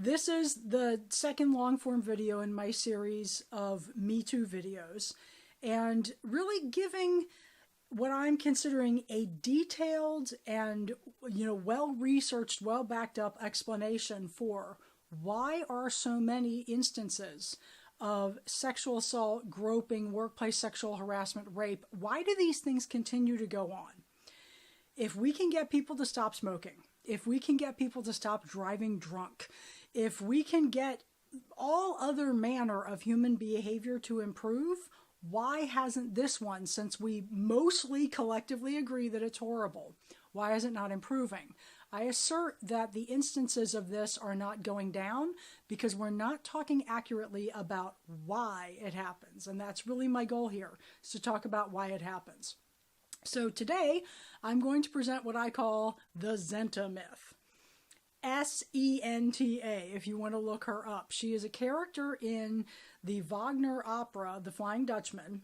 This is the second long-form video in my series of Me Too videos, and really giving what I'm considering a detailed and, well-researched, well-backed-up explanation for why are so many instances of sexual assault, groping, workplace sexual harassment, rape. Why do these things continue to go on? If we can get people to stop smoking, if we can get people to stop driving drunk, if we can get all other manner of human behavior to improve, why hasn't this one, since we mostly collectively agree that it's horrible, why is it not improving? I assert that the instances of this are not going down because we're not talking accurately about why it happens. And that's really my goal here, is to talk about why it happens. So today, I'm going to present what I call the Senta myth. Senta, if you want to look her up. She is a character in the Wagner opera, The Flying Dutchman.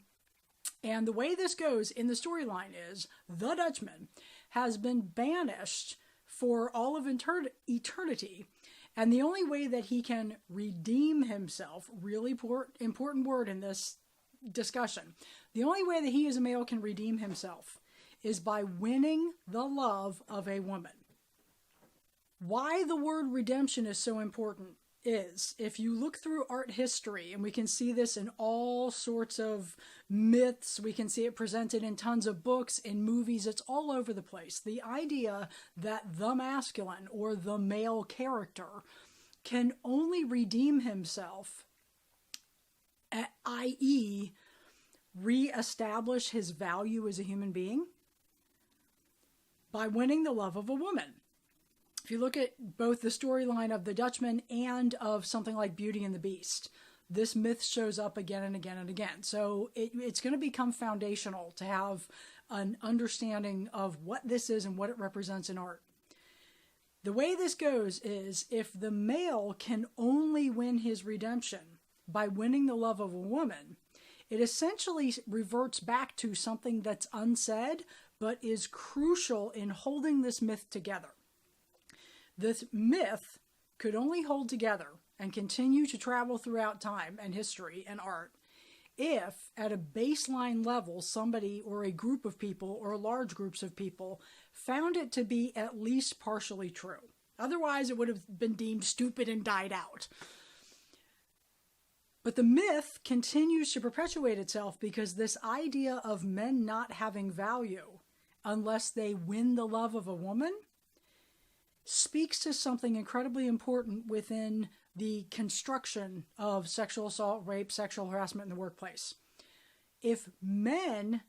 And the way this goes in the storyline is the Dutchman has been banished for all of eternity. And the only way that he can redeem himself, really important word in this discussion, the only way that he as a male can redeem himself is by winning the love of a woman. Why the word redemption is so important is, if you look through art history, and we can see this in all sorts of myths, we can see it presented in tons of books, in movies, it's all over the place. The idea that the masculine or the male character can only redeem himself, i.e., reestablish his value as a human being, by winning the love of a woman. If you look at both the storyline of the Dutchman and of something like Beauty and the Beast, this myth shows up again and again and again. So it's going to become foundational to have an understanding of what this is and what it represents in art. The way this goes is, if the male can only win his redemption by winning the love of a woman, it essentially reverts back to something that's unsaid, but is crucial in holding this myth together. This myth could only hold together and continue to travel throughout time and history and art if, at a baseline level, somebody or a group of people or large groups of people found it to be at least partially true. Otherwise, it would have been deemed stupid and died out. But the myth continues to perpetuate itself because this idea of men not having value unless they win the love of a woman speaks to something incredibly important within the construction of sexual assault, rape, sexual harassment in the workplace. If men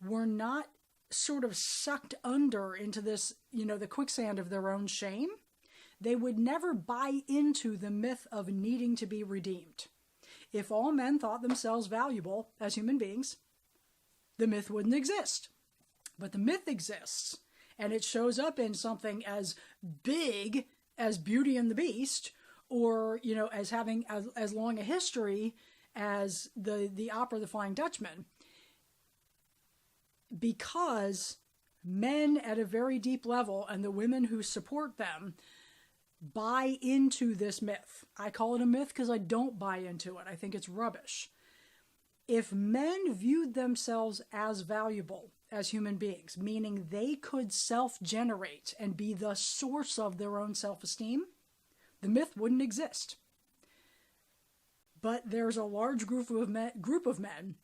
were not sort of sucked under into this, the quicksand of their own shame, they would never buy into the myth of needing to be redeemed. If all men thought themselves valuable as human beings, the myth wouldn't exist. But the myth exists. And it shows up in something as big as Beauty and the Beast, or, as having as long a history as the opera The Flying Dutchman, because men at a very deep level and the women who support them buy into this myth. I call it a myth because I don't buy into it. I think it's rubbish. If men viewed themselves as valuable as human beings, meaning they could self-generate and be the source of their own self-esteem, the myth wouldn't exist. But there's a large group of men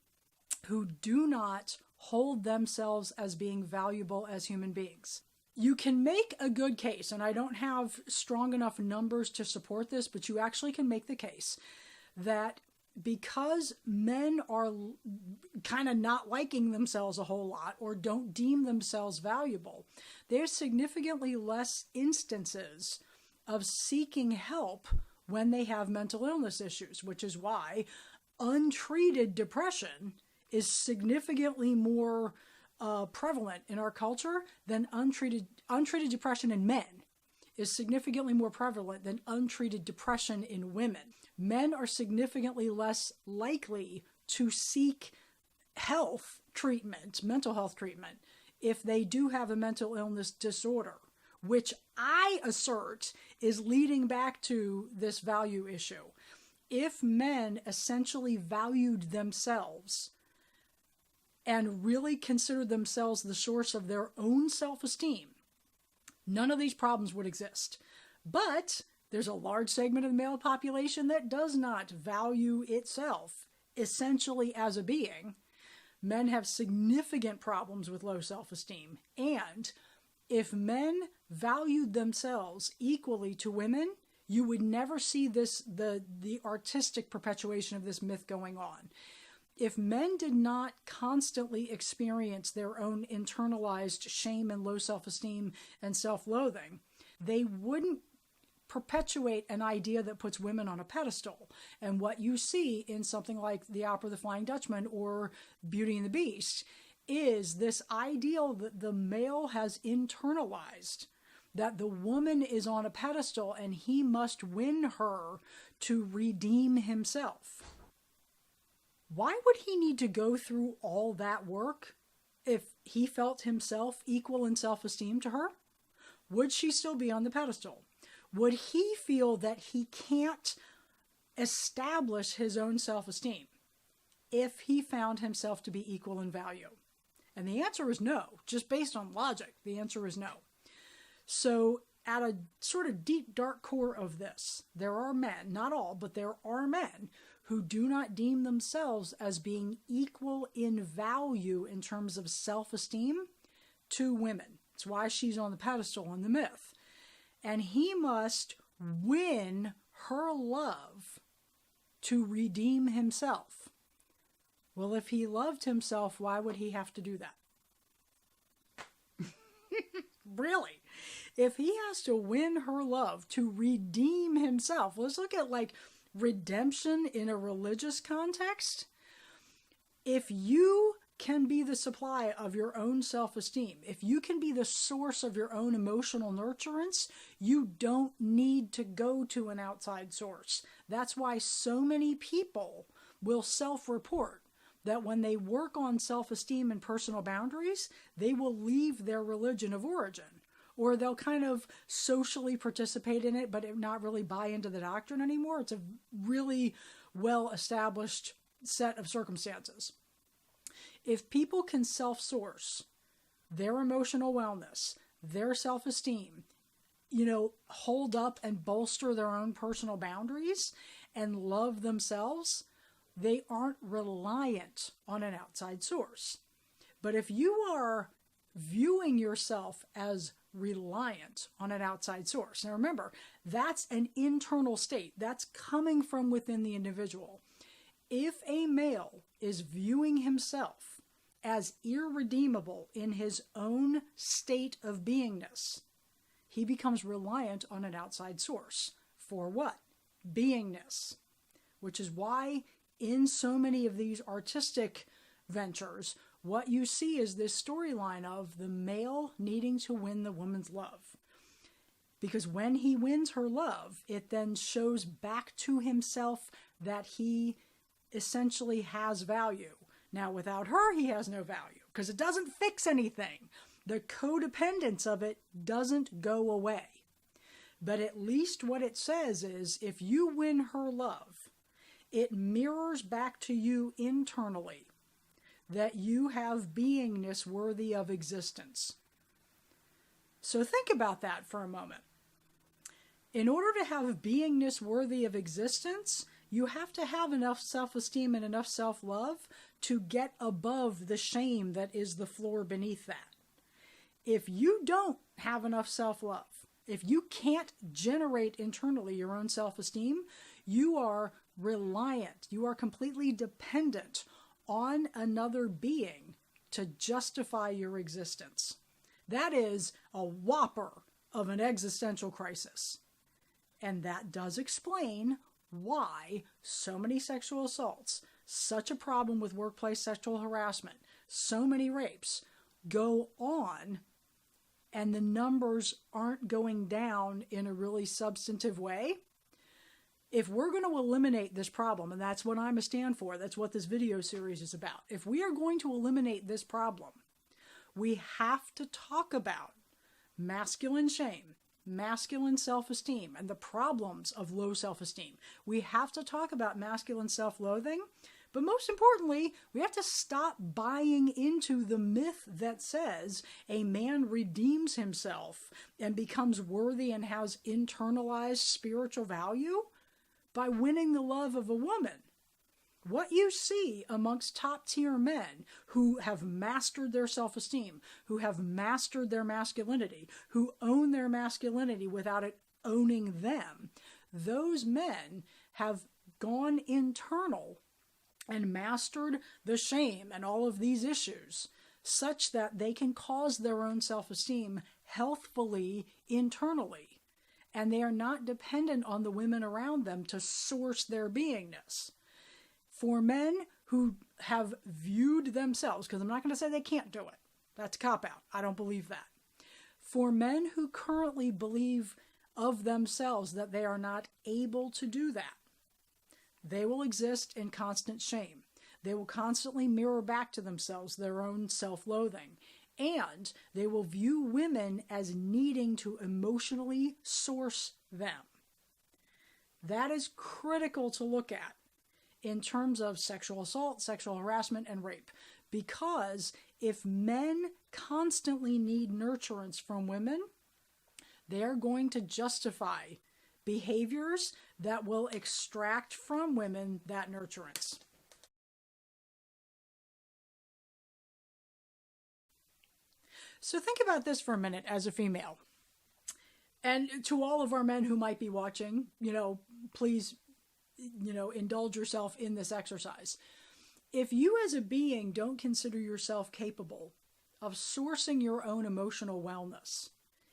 who do not hold themselves as being valuable as human beings. You can make a good case, and I don't have strong enough numbers to support this, but you actually can make the case that because men are kind of not liking themselves a whole lot or don't deem themselves valuable, there's significantly less instances of seeking help when they have mental illness issues, which is why untreated depression is significantly more prevalent in our culture than untreated depression in men is significantly more prevalent than untreated depression in women. Men are significantly less likely to seek health treatment, mental health treatment, if they do have a mental illness disorder which I assert is leading back to this value issue. If men essentially valued themselves and really considered themselves the source of their own self-esteem, none of these problems would exist. But there's a large segment of the male population that does not value itself essentially as a being. Men have significant problems with low self-esteem. And if men valued themselves equally to women, you would never see the artistic perpetuation of this myth going on. If men did not constantly experience their own internalized shame and low self-esteem and self-loathing, they wouldn't perpetuate an idea that puts women on a pedestal. And what you see in something like the opera The Flying Dutchman or Beauty and the Beast is this ideal that the male has internalized, that the woman is on a pedestal and he must win her to redeem himself. Why would he need to go through all that work if he felt himself equal in self-esteem to her? Would she still be on the pedestal? Would he feel that he can't establish his own self-esteem if he found himself to be equal in value? And the answer is no. Just based on logic, the answer is no. So at a sort of deep, dark core of this, there are men, not all, but there are men who do not deem themselves as being equal in value in terms of self-esteem to women. It's why she's on the pedestal in the myth. And he must win her love to redeem himself. Well, if he loved himself, why would he have to do that? Really? If he has to win her love to redeem himself, let's look at like redemption in a religious context. If you can be the supply of your own self-esteem, if you can be the source of your own emotional nurturance, you don't need to go to an outside source. That's why so many people will self-report that when they work on self-esteem and personal boundaries, they will leave their religion of origin. Or they'll kind of socially participate in it, but not really buy into the doctrine anymore. It's a really well-established set of circumstances. If people can self-source their emotional wellness, their self-esteem, hold up and bolster their own personal boundaries and love themselves, they aren't reliant on an outside source. But if you are viewing yourself as reliant on an outside source, now remember, that's an internal state. That's coming from within the individual. If a male is viewing himself as irredeemable in his own state of beingness, he becomes reliant on an outside source. For what? Beingness. Which is why in so many of these artistic ventures, what you see is this storyline of the male needing to win the woman's love. Because when he wins her love, it then shows back to himself that he essentially has value. Now, without her, he has no value because it doesn't fix anything. The codependence of it doesn't go away. But at least what it says is if you win her love, it mirrors back to you internally that you have beingness worthy of existence. So think about that for a moment. In order to have beingness worthy of existence, you have to have enough self-esteem and enough self-love to get above the shame that is the floor beneath that. If you don't have enough self-love, if you can't generate internally your own self-esteem, you are reliant, you are completely dependent on another being to justify your existence. That is a whopper of an existential crisis. And that does explain why so many sexual assaults, such a problem with workplace sexual harassment, so many rapes go on and the numbers aren't going down in a really substantive way. If we're going to eliminate this problem, and that's what I'm a stand for, that's what this video series is about. If we are going to eliminate this problem, we have to talk about masculine shame, masculine self-esteem, and the problems of low self-esteem. We have to talk about masculine self-loathing, but most importantly, we have to stop buying into the myth that says a man redeems himself and becomes worthy and has internalized spiritual value by winning the love of a woman. What you see amongst top-tier men who have mastered their self-esteem, who have mastered their masculinity, who own their masculinity without it owning them, those men have gone internal and mastered the shame and all of these issues such that they can cause their own self-esteem healthfully internally. And they are not dependent on the women around them to source their beingness. For men who have viewed themselves, because I'm not going to say they can't do it. That's a cop-out. I don't believe that. For men who currently believe of themselves that they are not able to do that, they will exist in constant shame. They will constantly mirror back to themselves their own self-loathing. And they will view women as needing to emotionally source them. That is critical to look at in terms of sexual assault, sexual harassment, and rape. Because if men constantly need nurturance from women, they are going to justify behaviors that will extract from women that nurturance. So think about this for a minute as a female. And to all of our men who might be watching, please, indulge yourself in this exercise. If you as a being don't consider yourself capable of sourcing your own emotional wellness,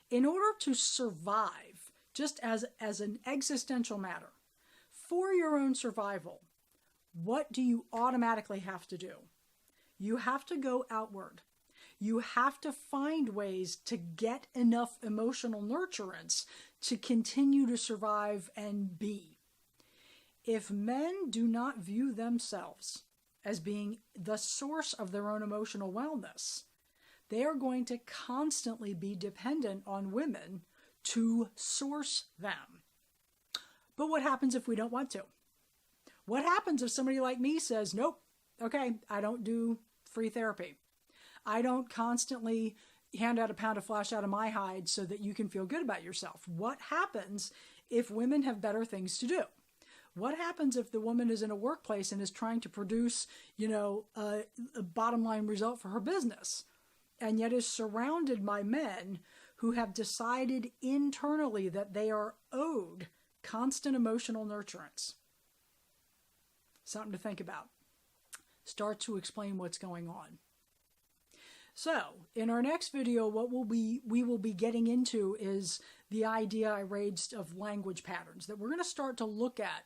in order to survive, just as an existential matter, for your own survival, what do you automatically have to do? You have to go outward. You have to find ways to get enough emotional nurturance to continue to survive and be. If men do not view themselves as being the source of their own emotional wellness, they are going to constantly be dependent on women to source them. But what happens if we don't want to? What happens if somebody like me says, nope, okay, I don't do free therapy. I don't constantly hand out a pound of flesh out of my hide so that you can feel good about yourself. What happens if women have better things to do? What happens if the woman is in a workplace and is trying to produce, a bottom line result for her business, and yet is surrounded by men who have decided internally that they are owed constant emotional nurturance? Something to think about. Start to explain what's going on. So, in our next video, what we will be getting into is the idea I raised of language patterns, that we're going to start to look at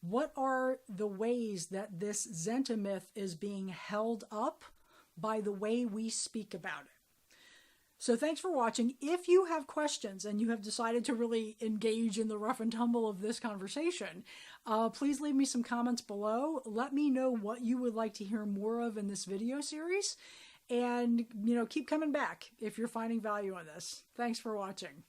what are the ways that this Senta myth is being held up by the way we speak about it. So thanks for watching. If you have questions and you have decided to really engage in the rough and tumble of this conversation, please leave me some comments below. Let me know what you would like to hear more of in this video series. And, keep coming back if you're finding value in this. Thanks for watching.